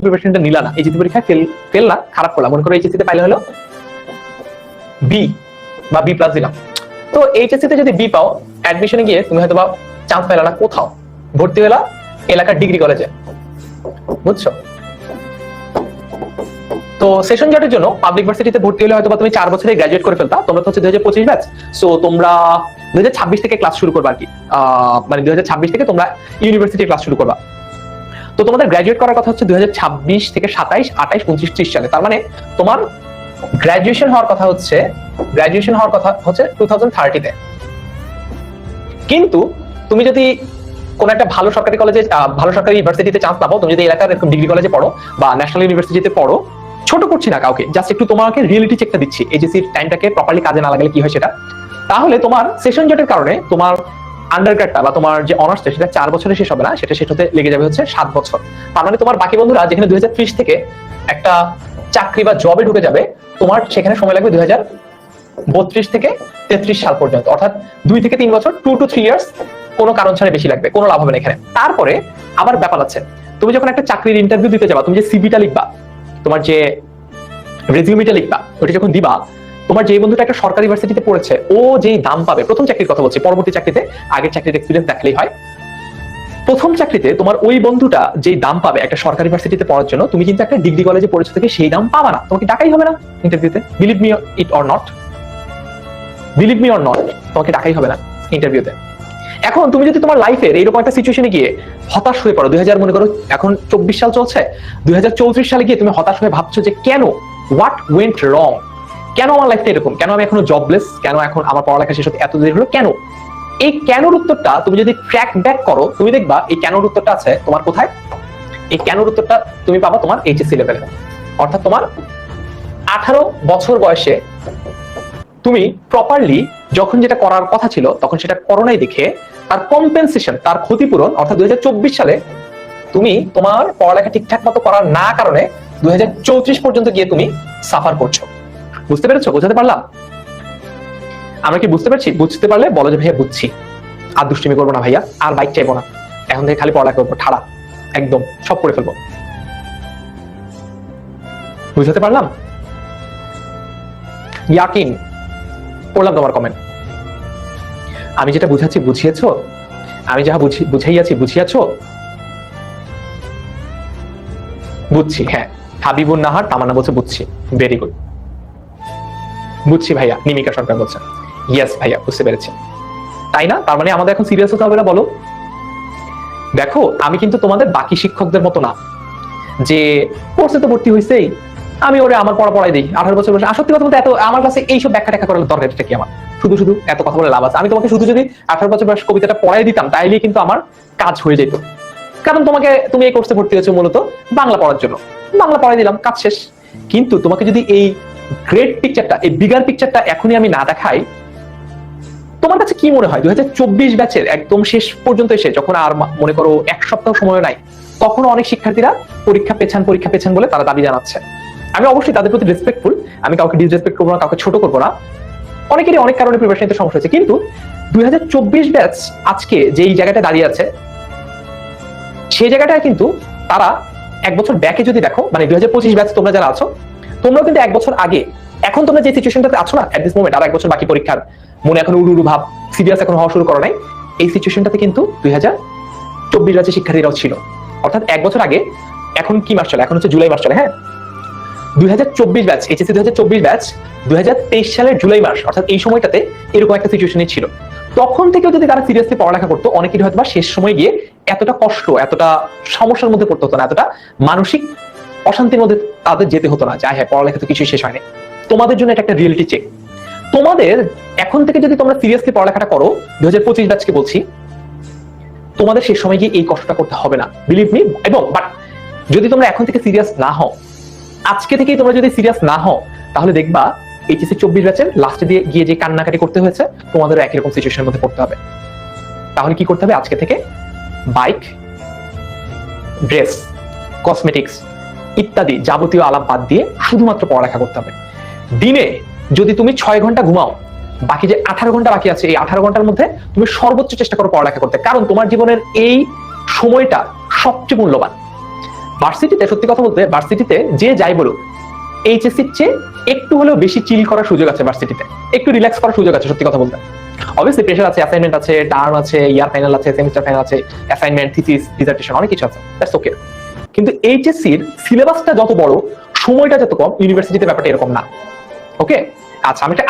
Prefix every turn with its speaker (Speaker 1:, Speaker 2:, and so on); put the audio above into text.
Speaker 1: প্রিপারেশনটা নিলা না, এইচএসসি পরীক্ষায় ফেল না, খারাপ করলাম, মনে করো এইচএসসি তে পাইলে হলো বি বা বি প্লাস দিলাম। তো এইচএসসি তে যদি বি পাও, অ্যাডমিশনে গিয়ে তুমি হয়তো বা চান্স পাইলা না, কোথাও ভর্তি হলা এলাকার ডিগ্রি কলেজে, বুঝছো? তো সেশন জটের জন্য পাবলিক ভার্সিটিতে ভর্তি হলে হয়তো তুমি 4 বছরে গ্রাজুয়েট করে ফেলতা। তোমরা তো হচ্ছে 2025 ব্যাচ, সো তোমরা 2026 থেকে ক্লাস শুরু করবা আর কি, মানে 2026 থেকে তোমরা ইউনিভার্সিটি ক্লাস শুরু করবা। তো তোমাদের গ্রাজুয়েট করার কথা হচ্ছে 2026 থেকে 27, 28, 29, 30 সালে। তার মানে তোমার গ্রাজুয়েশন হওয়ার কথা হচ্ছে 2030 তে। কিন্তু তুমি যদি কোন একটা ভালো সরকারি কলেজে, ভালো সরকারি ইউনিভার্সিটিতে চান্স পাবো, তুমি যদি এলাকার এরকম ডিগ্রি কলেজে পড়ো বা ন্যাশনাল ইউনিভার্সিটিতে পড়ো, ছোট করছি না কাউকে, জাস্ট একটু তোমাকে রিয়েলিটি চেকটা দিচ্ছি, এইচএসসির টাইমটাকে প্রপারলি কাজে না লাগালে কি হয় সেটা। তাহলে তোমার সেশন জটের কারণে তোমার আন্ডারগ্রেডটা বা তোমার যে অনার্সটা সেটা 4 বছরে শেষ হবে না, সেটা শেষ হতে লেগে যাবে হচ্ছে 7 বছর। তার মানে তোমার বাকি বন্ধুরা যেখানে 2030 থেকে একটা চাকরি বা জবে ঢুকে যাবে, তোমার সেখানে সময় লাগবে 2032 থেকে 33 সাল পর্যন্ত, অর্থাৎ 2 থেকে 3 বছর, 2 to 3 ইয়ার্স, কোনো কারণ ছাড়া বেশি লাগবে, কোনো লাভ হবে না এখানে। তারপরে আবার ব্যাপার আছে, তুমি যখন একটা চাকরির ইন্টারভিউ দিতে যাবা, তুমি যে সিভিটা লিখবা, তোমার যে রেজিউমিটা লিখবা, ওটা যখন দিবা, তোমার যে বন্ধুটা একটা সরকারি ইউনিভার্সিটিতে পড়েছে, ও যেই দাম পাবে প্রথম চাকরির কথা বলছি, পরবর্তী চাকরিতে আগের চাকরির এক্সপিরিয়েন্স দেখালেই হয়। প্রথম চাকরিতে তোমার ওই বন্ধুটা যেই দাম পাবে একটা সরকারি ইউনিভার্সিটিতে পড়ার জন্য, তুমি কিন্তু একটা ডিগ্রি কলেজে পড়েছো থেকে সেই দাম পাবা না, তোমাকে টাকাই হবে না ইন্টারভিউতে। Believe me it or not, believe me or not, তোমাকে টাকাই হবে না ইন্টারভিউতে। এখন তুমি যদি তোমার লাইফের এইরকম একটা সিচুয়েশনে গিয়ে হতাশ হয়ে পড়ো, 2000 মনে করো এখন 24 সাল চলছে, 2034 সালে গিয়ে তুমি হতাশ হয়ে ভাবছো যে কেন, হোয়াট ওয়েন্ট রং, কেন আমার লাইফটা এরকম, কেন আমি এখনো জবলেস, কেন এখন আমার পড়ালেখা শেষ হতে এত দেরি হলো, কেন? এই কেনর উত্তরটা তুমি যদি ট্র্যাক ব্যাক করো, তুমি দেখবা এই কেনর উত্তরটা আছে তোমার কোথায়? এই কেনর উত্তরটা তুমি পাবা তোমার এইচএসসি লেভেলে, অর্থাৎ তোমার 18 বছর বয়সে তুমি প্রপারলি যখন যেটা করার কথা ছিল তখন সেটা করো নাই দেখে তার কম্পেনসেশন, তার ক্ষতিপূরণ, অর্থাৎ 2024 সালে তুমি তোমার পড়ালেখা ঠিকঠাক মতো করার না কারণে 2034 পর্যন্ত গিয়ে তুমি সাফার করছো। বুঝতে পেরেছো? বোঝাতে পারলাম? আমরা কি বুঝতে পারছি? বুঝতে পারলে বলো যে ভাইয়া বুঝছি, আর দুষ্টুমি করবো না ভাইয়া, আর বাইক চাইবো না, এখন থেকে খালি পড়ালেখা করবো, ঠাড়া একদম সব করে ফেলবো। বুঝাতে পারলাম? ইয়াকিন পড়লাম তোমার কমেন্ট। আমি যেটা বুঝাচ্ছি বুঝিয়েছো? আমি যাহা বুঝাইয়াছি বুঝিয়াছো? বুঝছি, হ্যাঁ। হাবিবুন নাহার তামান্না বলছে বুঝছি, ভেরি গুড, বুঝছি ভাইয়া। নিমিকা সরকার বলছে ইয়েস ভাইয়া, বুঝতে পেরেছি। তাই না? তার মানে আমাদের এখন সিরিয়াস হতে হবে না? বলো। দেখো, আমি কিন্তু তোমাদের বাকি শিক্ষকদের মতো না যে কোর্সে তো ভর্তি হয়েছেই, আমি ওরে আমার পড়াই দিই, 18 বছর বয়সে। সত্যি কথা বলতে এত আমার কাছে এইসব ব্যাখ্যা টাখ্যা করার দরকারটা কি? আমার শুধু এত কথা বলে লাভ আছে? আমি তোমাকে শুধু যদি 18 বছর বয়স কবিতাটা পড়াই দিতাম তাইলেই কিন্তু আমার কাজ হয়ে যেত। কারণ তুমি এই কোর্সে ভর্তি হয়েছো মূলত বাংলা পড়ার জন্য, বাংলা পড়াই দিলাম, কাজ শেষ। কিন্তু তোমাকে যদি এই গ্রেট পিকচারটা, এই বিগার পিকচারটা এখনই আমি না দেখাই, তোমার কাছে কি মনে হয় 2024 ব্যাচের একদম শেষ পর্যন্ত এসে যখন আর মনে করো 1 সপ্তাহ সময় নাই, তখনও অনেক শিক্ষার্থীরা পরীক্ষা পেছান বলে তারা দাবি জানাচ্ছে। আমি অবশ্যই তাদের প্রতি রেসপেক্টফুল, আমি কাউকে ডিসরেসপেক্ট করবো না, কাউকে ছোট করবো না। অনেকেরই অনেক কারণে প্রিপারেশনে সমস্যা হচ্ছে, কিন্তু 2024 ব্যাচ আজকে যেই জায়গাটা দাঁড়িয়ে আছে সেই জায়গাটায় কিন্তু তারা 1 বছর ব্যাকে যদি দেখো, মানে 2025 ব্যাচ তোমরা যারা আছো, তোমরাও কিন্তু 1 বছর আগে, এখন তোমরা যে সিচুয়েশনটাতে আছো না এট দিস মোমেন্ট, আর 1 বছর বাকি পরীক্ষার, মনে এখন উড়ু ভাব, সিরিয়াস এখন হওয়া শুরু করো নাই, এই সিচুয়েশনটাতে কিন্তু 2024 ব্যাচের শিক্ষার্থীরাও ছিল। অর্থাৎ 1 বছর আগে, এখন কি মাস চলে? এখন হচ্ছে জুলাই মাস চলে, হ্যাঁ। 2024 ব্যাচ, এইচএসসি 2024 ব্যাচ 2023 সালের জুলাই মাস, অর্থাৎ এই সময়টাতে এরকম একটা সিচুয়েশনই ছিল। তখন থেকেও যদি তারা সিরিয়াসলি পড়ালেখা করতো, অনেকেরই হয়তো বা শেষ সময় গিয়ে এতটা কষ্ট, এতটা সমস্যার মধ্যে পড়তে হতো না, এতটা মানসিক অশান্তির মধ্যে তাদের যেতে হতো না। যাই হ্যাঁ, পড়ালেখা তো কিছুই শেষ হয়নি। তোমাদের জন্য এটা একটা রিয়েলিটি চেক। তোমাদের এখন থেকে যদি তোমরা সিরিয়াসলি পড়ালেখাটা করো, 2025 ব্যাচকে বলছি, তোমাদের শেষ সময় গিয়ে এই কষ্টটা করতে হবে না, বিলিভ মি। এবং বাট যদি তোমরা এখন থেকে সিরিয়াস না হও, আজকে থেকেই তোমরা যদি সিরিয়াস না হও, তাহলে দেখবা এইচএসসি 24 ব্যাচের লাস্টে দিয়ে গিয়ে যে কান্নাকাটি করতে হয়েছে, তোমাদেরও একই রকম সিচুয়েশনের মধ্যে পড়তে হবে। তাহলে কি করতে হবে? আজকে থেকে বাইক, ড্রেস, কসমেটিক্স ইত্যাদি যাবতীয় আলাপ বাদ দিয়ে শুধুমাত্র পড়ালেখা করতে হবে। দিনে যদি তুমি 6 ঘন্টা ঘুমাও, বাকি যে 18 ঘন্টা বাকি আছে, এই 18 ঘন্টার মধ্যে তুমি সর্বোচ্চ চেষ্টা করো পড়ালেখা করতে, কারণ তোমার জীবনের এই সময়টা সবচেয়ে মূল্যবান। ভার্সিটিতে সত্যি কথা বলতে ভার্সিটিতে যে যাই বলুক এইচএসসির চেয়ে একটু হলেও বেশি চিল করার সুযোগ আছে ভার্সিটিতে, একটু রিল্যাক্স করার সুযোগ আছে সত্যি কথা বলতে। অবভিয়াসলি প্রেশার আছে, অ্যাসাইনমেন্ট আছে, টার্ম আছে, ইয়ার ফাইনাল আছে, সেমিস্টার ফাইনাল আছে, অ্যাসাইনমেন্ট, থিসিস, ডিসার্টেশন, অনেক কিছু আছে, দ্যাটস ওকে। কিন্তু এইচএসসির সিলেবাসটা যত বড়, সময়টা যত কম, ইউনিভার্সিটিতে ব্যাপারটা এরকম না। ওকে, আচ্ছা আমি একটা